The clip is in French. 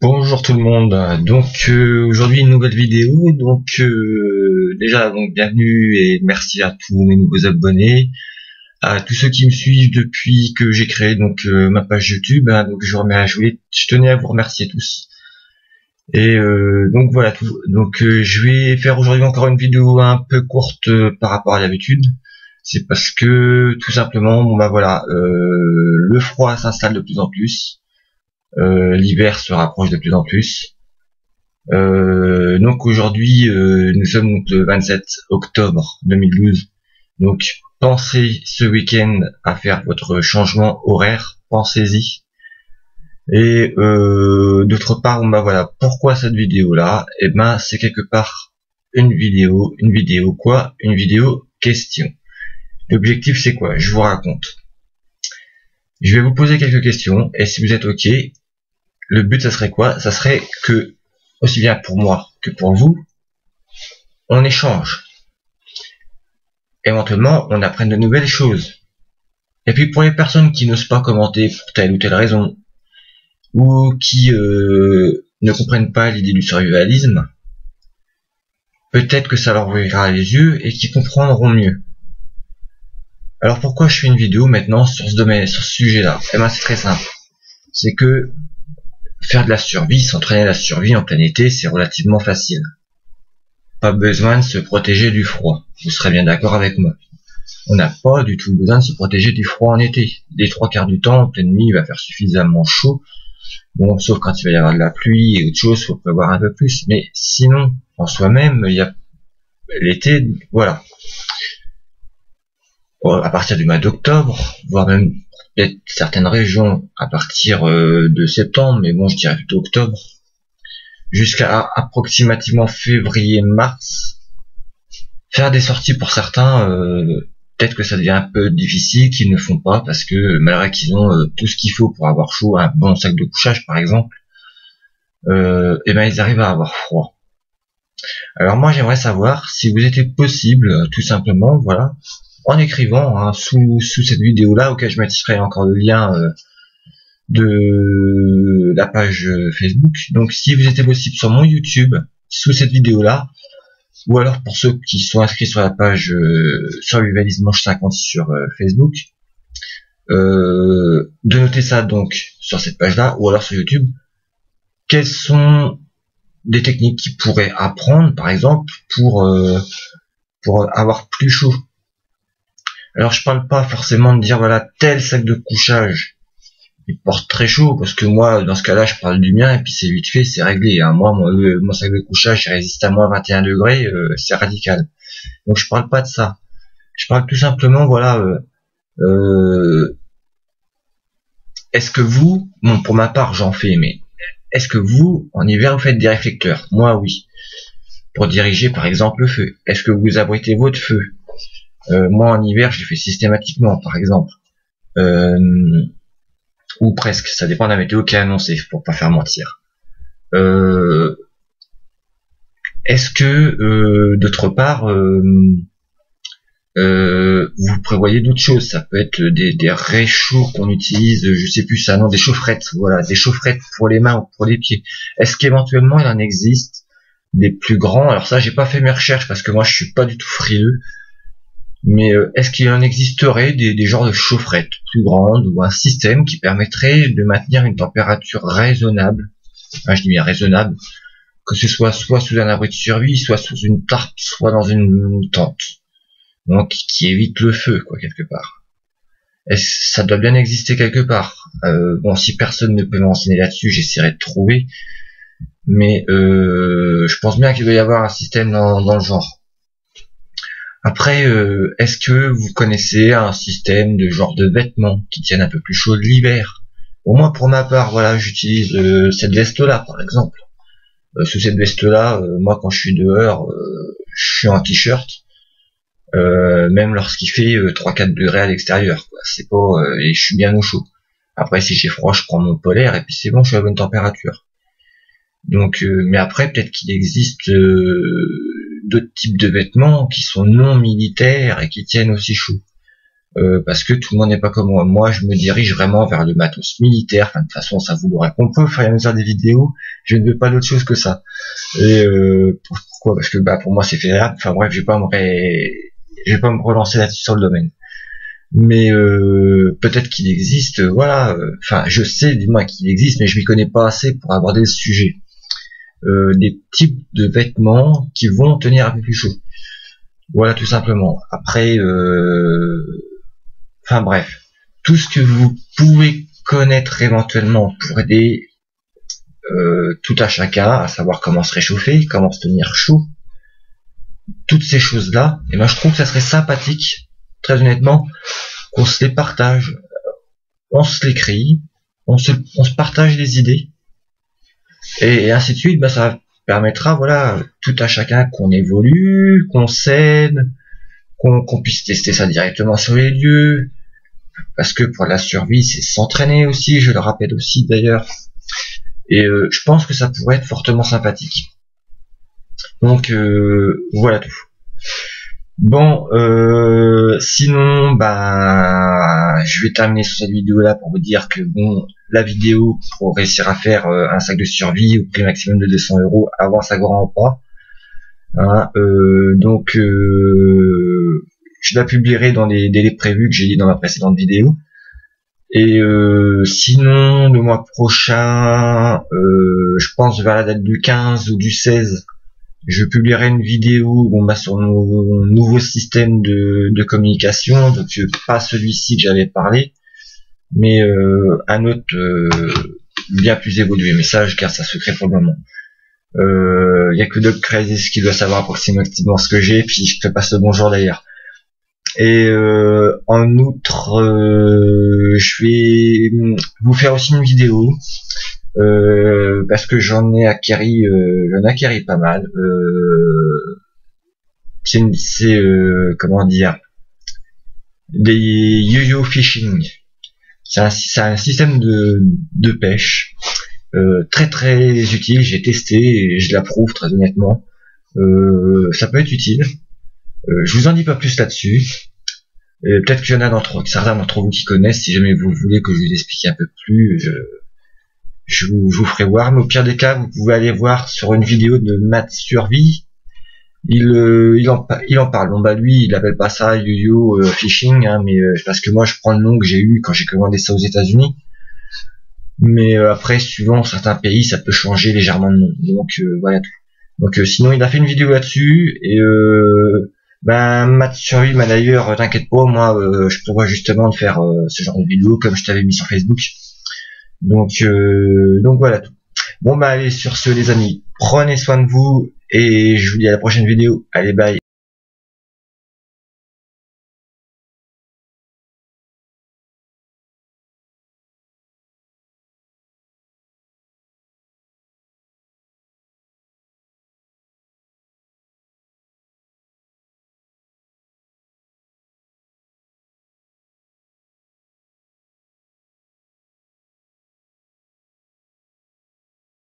Bonjour tout le monde. Aujourd'hui une nouvelle vidéo. Déjà bienvenue et merci à tous mes nouveaux abonnés, à tous ceux qui me suivent depuis que j'ai créé ma page YouTube. Je tenais à vous remercier tous. Je vais faire aujourd'hui encore une vidéo un peu courte par rapport à l'habitude. C'est parce que tout simplement le froid s'installe de plus en plus. L'hiver se rapproche de plus en plus. Aujourd'hui, nous sommes le 27 octobre 2012. Donc pensez ce week-end à faire votre changement horaire, pensez-y. Et d'autre part, pourquoi cette vidéo là? C'est quelque part une vidéo question. L'objectif c'est quoi? Je vous raconte. Je vais vous poser quelques questions et si vous êtes ok, le but ça serait quoi? Ça serait que, aussi bien pour moi que pour vous, on échange. Éventuellement, on apprenne de nouvelles choses. Et puis pour les personnes qui n'osent pas commenter pour telle ou telle raison, ou qui ne comprennent pas l'idée du survivalisme, peut-être que ça leur ouvrira les yeux et qu'ils comprendront mieux. Alors pourquoi je fais une vidéo maintenant sur ce domaine, sur ce sujet-là? C'est très simple. C'est que faire de la survie, s'entraîner à la survie en plein été, c'est relativement facile. Pas besoin de se protéger du froid. Vous serez bien d'accord avec moi. On n'a pas du tout besoin de se protéger du froid en été. Les 3/4 du temps, en pleine nuit, il va faire suffisamment chaud. Bon, sauf quand il va y avoir de la pluie et autre chose, faut prévoir un peu plus. Mais sinon, en soi-même, il y a l'été, voilà. À partir du mois d'octobre, voire même peut-être certaines régions à partir de septembre, mais bon, je dirais plutôt octobre, jusqu'à approximativement février-mars, faire des sorties pour certains, peut-être que ça devient un peu difficile, qu'ils ne font pas, parce que malgré qu'ils ont tout ce qu'il faut pour avoir chaud, un bon sac de couchage par exemple, ils arrivent à avoir froid. Alors moi j'aimerais savoir si vous était possible, tout simplement, voilà, en écrivant sous cette vidéo là, auquel je mettrai encore le lien de la page Facebook. Donc si vous était possible sur mon YouTube, sous cette vidéo là, ou alors pour ceux qui sont inscrits sur la page Survivalisme Manche 50 sur Facebook, de noter ça donc sur cette page là, ou alors sur YouTube, quelles sont des techniques qu'ils pourraient apprendre par exemple pour avoir plus chaud. Alors je parle pas forcément de dire voilà tel sac de couchage il porte très chaud, parce que moi dans ce cas là je parle du mien et puis c'est vite fait, c'est réglé, Moi mon sac de couchage il résiste à moins 21 degrés, c'est radical. Donc je parle pas de ça, je parle tout simplement est-ce que vous, bon pour ma part j'en fais, mais est-ce que vous en hiver vous faites des réflecteurs? Moi oui, pour diriger par exemple le feu. Est-ce que vous abritez votre feu? Moi en hiver je le fais systématiquement par exemple, ou presque, ça dépend de la météo qui est annoncée, pour pas faire mentir. Est-ce que d'autre part vous prévoyez d'autres choses? Ça peut être des réchauds qu'on utilise, je sais plus ça, non, des chaufferettes, voilà, des chaufferettes pour les mains ou pour les pieds. Est-ce qu'éventuellement il en existe des plus grands? Alors ça j'ai pas fait mes recherches parce que moi je suis pas du tout frileux, mais est-ce qu'il en existerait des genres de chaufferettes plus grandes, ou un système qui permettrait de maintenir une température raisonnable, je dis bien raisonnable, que ce soit sous un abri de survie, soit sous une tarpe, soit dans une tente, donc qui évite le feu quoi quelque part. Ça doit bien exister quelque part. Bon, si personne ne peut m'enseigner là-dessus, j'essaierai de trouver, mais je pense bien qu'il doit y avoir un système dans le genre. Après, est-ce que vous connaissez un système de genre de vêtements qui tiennent un peu plus chaud de l'hiver? Au moins pour ma part, voilà, j'utilise cette veste-là par exemple. Sous cette veste-là, moi quand je suis dehors, je suis en t-shirt, même lorsqu'il fait 3-4 degrés à l'extérieur, quoi. C'est pas, et je suis bien au chaud. Après, si j'ai froid, je prends mon polaire et puis c'est bon, je suis à la bonne température. Donc, mais après, peut-être qu'il existe d'autres types de vêtements qui sont non militaires et qui tiennent aussi chaud. parce que tout le monde n'est pas comme moi. Moi, je me dirige vraiment vers le matos militaire. Enfin, de toute façon, ça vous l'aurez compris au fur et à mesure des vidéos. Je ne veux pas d'autre chose que ça. Et pourquoi? Parce que pour moi, c'est fédérable. Enfin bref, je vais pas me relancer là-dessus sur le domaine. Mais peut-être qu'il existe, voilà. Enfin, je sais du moins qu'il existe, mais je m'y connais pas assez pour aborder le sujet. Des types de vêtements qui vont tenir un peu plus chaud. Voilà, tout simplement. Après, enfin bref, tout ce que vous pouvez connaître éventuellement pour aider tout à chacun, à savoir comment se réchauffer, comment se tenir chaud, toutes ces choses-là, et ben je trouve que ça serait sympathique, très honnêtement, qu'on se les partage, on se l'écrit, on se partage les idées, et ainsi de suite. Ça permettra, voilà, tout à chacun qu'on évolue, qu'on s'aide, qu'on puisse tester ça directement sur les lieux, parce que pour la survie, c'est s'entraîner aussi, je le rappelle aussi d'ailleurs, et je pense que ça pourrait être fortement sympathique. Donc voilà tout. Bon, sinon, je vais terminer sur cette vidéo là pour vous dire que bon, la vidéo pour réussir à faire un sac de survie au prix maximum de 200 € avant ça grand pas. Hein, donc je la publierai dans les délais prévus que j'ai dit dans ma précédente vidéo. Et sinon, le mois prochain, je pense vers la date du 15 ou du 16, je publierai une vidéo sur mon nouveau système de communication, donc pas celui-ci que j'avais parlé, mais un autre bien plus évolué, mais ça je garde ça secret pour le moment. Il y a que Doc Crazy qui doit savoir approximativement ce que j'ai, puis je te passe le bonjour d'ailleurs. Et en outre, je vais vous faire aussi une vidéo parce que j'en ai acquéri pas mal. C'est comment dire, des yo-yo fishing. C'est un système de pêche très très utile. J'ai testé et je l'approuve très honnêtement. Ça peut être utile. Je vous en dis pas plus là-dessus. Peut-être qu'il y en a certains d'entre vous qui connaissent. Si jamais vous voulez que je vous explique un peu plus, je vous ferai voir. Mais au pire des cas, vous pouvez aller voir sur une vidéo de Matt Survie. Il en parle. Bon lui, il appelle pas ça yo-yo fishing, hein, mais parce que moi je prends le nom que j'ai eu quand j'ai commandé ça aux États-Unis. Mais après, suivant certains pays, ça peut changer légèrement de nom. Donc voilà tout. Donc sinon, il a fait une vidéo là-dessus et Matt Survie m'a d'ailleurs, t'inquiète pas, moi je prévois justement de faire ce genre de vidéo comme je t'avais mis sur Facebook. Donc voilà tout. Bon allez, sur ce les amis, prenez soin de vous et je vous dis à la prochaine vidéo. Allez, bye.